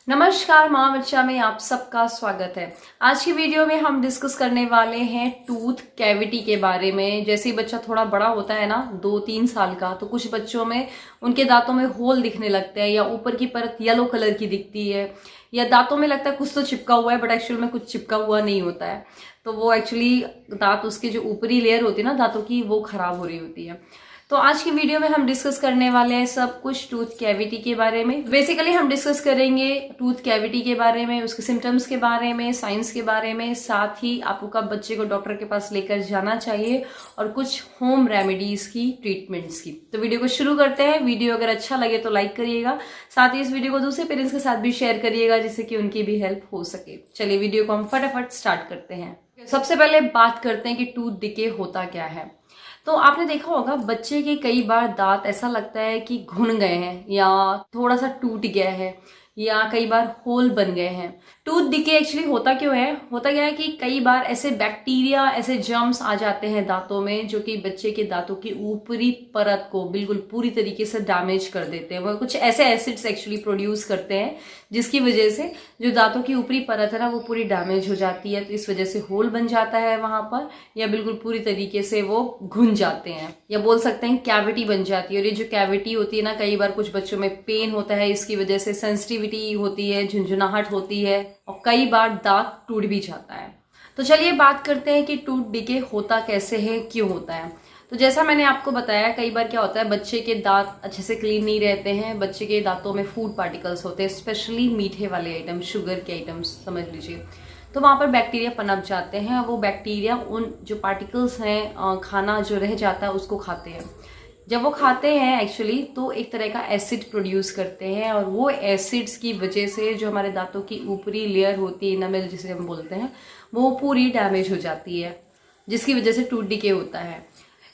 नमस्कार माँ बच्चा में आप सबका स्वागत है। आज की वीडियो में हम डिस्कस करने वाले हैं टूथ कैविटी के बारे में। जैसे ही बच्चा थोड़ा बड़ा होता है ना, 2-3 साल का, तो कुछ बच्चों में उनके दांतों में होल दिखने लगते हैं या ऊपर की परत येलो कलर की दिखती है या दांतों में लगता है कुछ तो चिपका हुआ है बट एक्चुअल में कुछ चिपका हुआ नहीं होता है। तो वो एक्चुअली दांत, उसके जो ऊपरी लेयर होती है ना दांतों की, वो खराब हो रही होती है। तो आज की वीडियो में हम डिस्कस करने वाले हैं सब कुछ टूथ कैविटी के बारे में। बेसिकली हम डिस्कस करेंगे टूथ कैविटी के बारे में, उसके सिम्टम्स के बारे में, साइंस के बारे में, साथ ही आपको कब बच्चे को डॉक्टर के पास लेकर जाना चाहिए और कुछ होम रेमेडीज की, ट्रीटमेंट्स की। तो वीडियो को शुरू करते हैं। वीडियो अगर अच्छा लगे तो लाइक करिएगा, साथ ही इस वीडियो को दूसरे पेरेंट्स के साथ भी शेयर करिएगा जिससे कि उनकी भी हेल्प हो सके। चलिए वीडियो को हम फटाफट स्टार्ट करते हैं। सबसे पहले बात करते हैं कि टूथ डिके होता क्या है। तो आपने देखा होगा बच्चे के कई बार दांत ऐसा लगता है कि घुन गए हैं या थोड़ा सा टूट गया है या कई बार होल बन गए हैं। टूथ डिके एक्चुअली होता क्यों है? होता क्या है कि कई बार ऐसे बैक्टीरिया, ऐसे जर्म्स आ जाते हैं दांतों में जो कि बच्चे के दांतों की ऊपरी परत को बिल्कुल पूरी तरीके से डैमेज कर देते हैं। वो कुछ ऐसे एसिड्स एक्चुअली प्रोड्यूस करते हैं जिसकी वजह से जो दांतों की ऊपरी परत है ना, वो पूरी डैमेज हो जाती है। तो इस वजह से होल बन जाता है वहां पर, या बिल्कुल पूरी तरीके से वो घुन जाते हैं, या बोल सकते हैं कैविटी बन जाती है। और ये जो कैविटी होती है ना, कई बार कुछ बच्चों में पेन होता है, इसकी वजह से सेंसिटिविटी होती है, झुंझुनाहट होती है और कई बार दांत टूट भी जाता है। तो चलिए बात करते हैं कि टूथ डिके होता कैसे है, क्यों होता है। तो जैसा मैंने आपको बताया, कई बार क्या होता है, बच्चे के दांत अच्छे से क्लीन नहीं रहते हैं, बच्चे के दांतों में फूड पार्टिकल्स होते हैं, स्पेशली मीठे वाले आइटम, शुगर के आइटम्स समझ लीजिए। तो वहां पर बैक्टीरिया पनप जाते हैं। वो बैक्टीरिया उन जो पार्टिकल्स हैं, खाना जो रह जाता है उसको खाते हैं। जब वो खाते हैं एक्चुअली तो एक तरह का एसिड प्रोड्यूस करते हैं, और वो एसिड्स की वजह से जो हमारे दांतों की ऊपरी लेयर होती है, इनामेल जिसे हम बोलते हैं, वो पूरी डैमेज हो जाती है, जिसकी वजह से टूथ डिके होता है।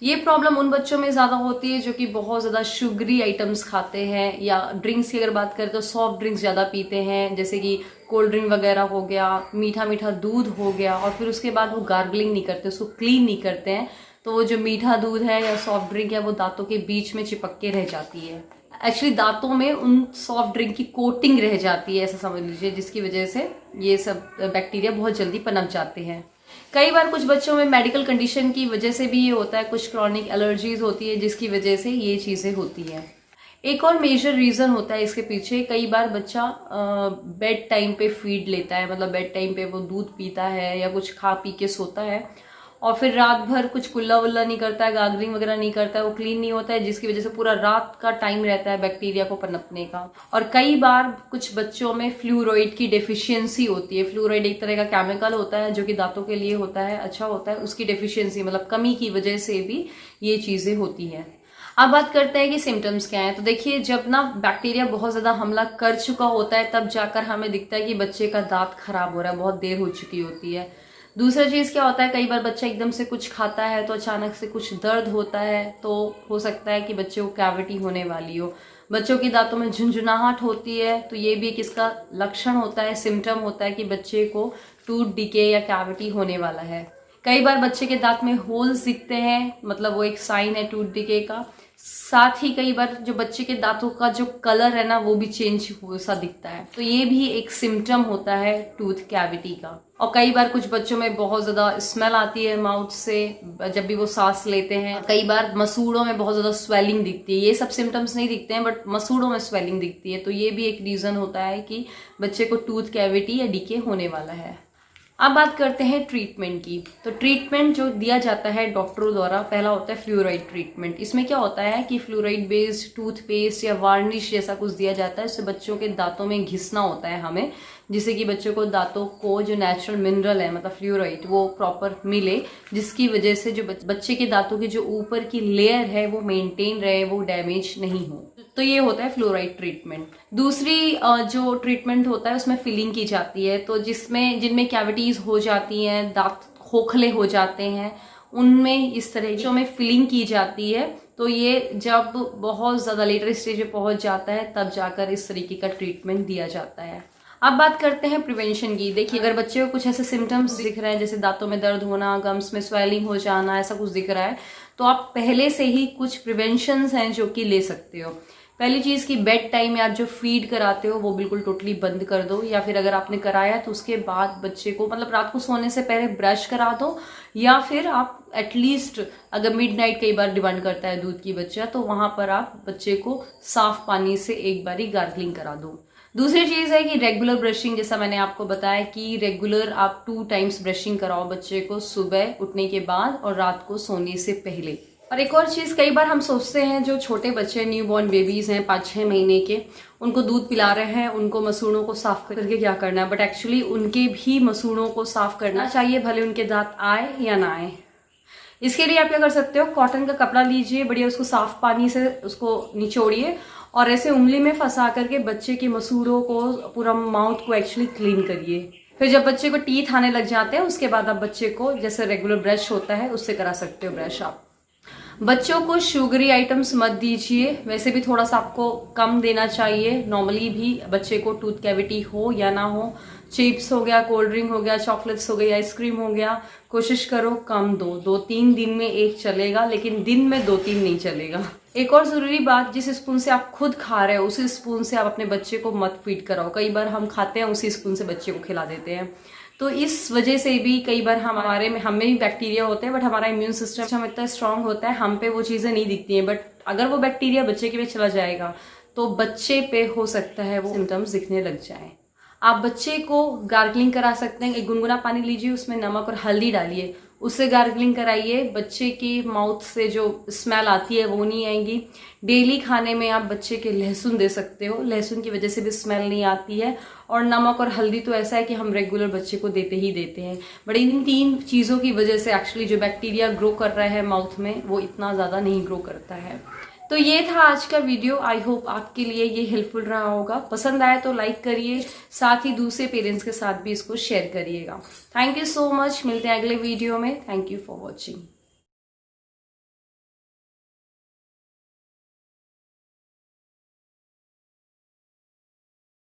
ये प्रॉब्लम उन बच्चों में ज्यादा होती है जो कि बहुत ज्यादा शुगरी आइटम्स खाते हैं, या ड्रिंक्स की अगर बात करें तो सॉफ्ट ड्रिंक्स ज्यादा पीते हैं, जैसे कि कोल्ड ड्रिंक वगैरह हो गया, मीठा मीठा दूध हो गया, और फिर उसके बाद वो गार्गलिंग नहीं करते, उसको क्लीन नहीं करते हैं। तो वो जो मीठा दूध है या सॉफ्ट ड्रिंक है वो दांतों के बीच में चिपक के रह जाती है। एक्चुअली दांतों में उन सॉफ्ट ड्रिंक की कोटिंग रह जाती है, ऐसा समझ लीजिए, जिसकी वजह से ये सब बैक्टीरिया बहुत जल्दी पनप जाते हैं। कई बार कुछ बच्चों में मेडिकल कंडीशन की वजह से भी ये होता है, कुछ क्रॉनिक एलर्जीज होती है जिसकी वजह से ये चीजें होती है। एक और मेजर रीजन होता है इसके पीछे, कई बार बच्चा बेड टाइम पे फीड लेता है, मतलब बेड टाइम पे वो दूध पीता है या कुछ खा पी के सोता है, और फिर रात भर कुछ कुल्ला वुल्ला नहीं करता है, गार्गलिंग वगैरह नहीं करता है, वो क्लीन नहीं होता है, जिसकी वजह से पूरा रात का टाइम रहता है बैक्टीरिया को पनपने का। और कई बार कुछ बच्चों में फ्लूराइड की डेफिशिएंसी होती है। फ्लूराइड एक तरह का केमिकल होता है जो कि दांतों के लिए होता है, अच्छा होता है, उसकी डेफिशिएंसी मतलब कमी की वजह से भी ये चीजें होती है। अब बात करते हैं कि सिम्टम्स क्या है। तो देखिए, जब ना बैक्टीरिया बहुत ज्यादा हमला कर चुका होता है तब जाकर हमें दिखता है कि बच्चे का दांत खराब हो रहा है, बहुत देर हो चुकी होती है। दूसरा चीज क्या होता है, कई बार बच्चा एकदम से कुछ खाता है तो अचानक से कुछ दर्द होता है, तो हो सकता है कि बच्चे को कैविटी होने वाली हो। बच्चों की दांतों में झुंझुनाहट होती है तो ये भी किसका लक्षण होता है, सिम्टम होता है कि बच्चे को टूथ डिके या कैविटी होने वाला है। कई बार बच्चे के दांत में होल्स दिखते हैं, मतलब वो एक साइन है टूथ डिके का। साथ ही कई बार जो बच्चे के दांतों का जो कलर है ना, वो भी चेंज सा दिखता है, तो ये भी एक सिम्टम होता है टूथ कैविटी का। और कई बार कुछ बच्चों में बहुत ज्यादा स्मेल आती है माउथ से जब भी वो सांस लेते हैं। कई बार मसूड़ों में बहुत ज्यादा स्वेलिंग दिखती है। ये सब सिम्टम्स नहीं दिखते हैं बट मसूड़ों में स्वेलिंग दिखती है, तो ये भी एक रीजन होता है कि बच्चे को टूथ कैविटी या डीके होने वाला है। अब बात करते हैं ट्रीटमेंट की। तो ट्रीटमेंट जो दिया जाता है डॉक्टरों द्वारा, पहला होता है फ्लूराइड ट्रीटमेंट। इसमें क्या होता है कि फ्लूराइड बेस्ड टूथपेस्ट या वार्निश जैसा कुछ दिया जाता है, इससे बच्चों के दांतों में घिसना होता है हमें, जिससे कि बच्चों को दांतों को जो नेचुरल मिनरल है, मतलब फ्लूराइड, वो प्रॉपर मिले, जिसकी वजह से जो बच्चे के दांतों की जो ऊपर की लेयर है वो मेंटेन रहे, वो डैमेज नहीं हो। तो ये होता है फ्लोराइड ट्रीटमेंट। दूसरी जो ट्रीटमेंट होता है उसमें फिलिंग की जाती है। तो जिनमें कैविटीज हो जाती हैं, दांत खोखले हो जाते हैं, उनमें इस तरह में फिलिंग की जाती है। तो ये जब बहुत ज्यादा लेटर स्टेज पे पहुंच जाता है तब जाकर इस तरीके का ट्रीटमेंट दिया जाता है। अब बात करते हैं प्रिवेंशन की। देखिए, अगर बच्चे को कुछ ऐसे सिम्टम्स दिख रहे हैं जैसे दांतों में दर्द होना, गम्स में स्वेलिंग हो जाना, ऐसा कुछ दिख रहा है, तो आप पहले से ही कुछ प्रिवेंशंस हैं जो कि ले सकते हो। पहली चीज की बेड टाइम में आप जो फीड कराते हो वो बिल्कुल टोटली बंद कर दो, या फिर अगर आपने कराया तो उसके बाद बच्चे को मतलब रात को सोने से पहले ब्रश करा दो, या फिर आप एटलीस्ट अगर मिडनाइट कई बार डिमांड करता है दूध की बच्चा तो वहां पर आप बच्चे को साफ पानी से एक बारी गार्गलिंग करा दो। दूसरी चीज है कि रेगुलर ब्रशिंग, जैसा मैंने आपको बताया कि रेगुलर आप 2 टाइम्स ब्रशिंग कराओ बच्चे को, सुबह उठने के बाद और रात को सोने से पहले। और एक और चीज, कई बार हम सोचते हैं जो छोटे बच्चे न्यू बॉर्न बेबीज हैं 5-6 महीने के, उनको दूध पिला रहे हैं, उनको मसूड़ों को साफ करके क्या करना है, बट एक्चुअली उनके भी मसूड़ों को साफ करना चाहिए, भले उनके दांत आए या ना आए। इसके लिए आप क्या कर सकते हो, कॉटन का कपड़ा लीजिए, बढ़िया उसको साफ पानी से उसको निचोड़िए और ऐसे उंगली में फंसा करके बच्चे के मसूड़ों को, पूरा माउथ को एक्चुअली क्लीन करिए। फिर जब बच्चे को टीथ आने लग जाते हैं उसके बाद आप बच्चे को जैसे रेगुलर ब्रश होता है उससे करा सकते हो ब्रश आप। बच्चों को शुगरी आइटम्स मत दीजिए, वैसे भी थोड़ा सा आपको कम देना चाहिए। नॉर्मली भी बच्चे को टूथ कैविटी हो या ना हो, चिप्स हो गया, कोल्ड ड्रिंक हो गया, चॉकलेट्स हो गई, आइसक्रीम हो गया, कोशिश करो कम दो। 2-3 दिन में एक चलेगा, लेकिन दिन में 2-3 नहीं चलेगा। एक और जरूरी बात, जिस स्पून से आप खुद खा रहे हो उसी स्पून से आप अपने बच्चे को मत फीड कराओ। कई बार हम खाते हैं उसी स्पून से बच्चे को खिला देते हैं, तो इस वजह से भी कई बार हमारे में हमें भी बैक्टीरिया होते हैं, बट हमारा इम्यून सिस्टम इतना स्ट्रांग होता है, हम पे वो चीजें नहीं दिखती हैं, बट अगर वो बैक्टीरिया बच्चे के पे चला जाएगा तो बच्चे पे हो सकता है वो सिम्टम्स दिखने लग जाए। आप बच्चे को गार्गलिंग करा सकते हैं, एक गुनगुना पानी लीजिए, उसमें नमक और हल्दी डालिए, उससे गार्गलिंग कराइए। बच्चे की माउथ से जो स्मेल आती है वो नहीं आएगी। डेली खाने में आप बच्चे के लहसुन दे सकते हो, लहसुन की वजह से भी स्मेल नहीं आती है। और नमक और हल्दी तो ऐसा है कि हम रेगुलर बच्चे को देते ही देते हैं, बट इन 3 चीज़ों की वजह से एक्चुअली जो बैक्टीरिया ग्रो कर रहा है माउथ में वो इतना ज़्यादा नहीं ग्रो करता है। तो ये था आज का वीडियो। आई होप आपके लिए ये हेल्पफुल रहा होगा। पसंद आया तो लाइक करिए, साथ ही दूसरे पेरेंट्स के साथ भी इसको शेयर करिएगा। थैंक यू सो मच, मिलते हैं अगले वीडियो में। Thank you for watching.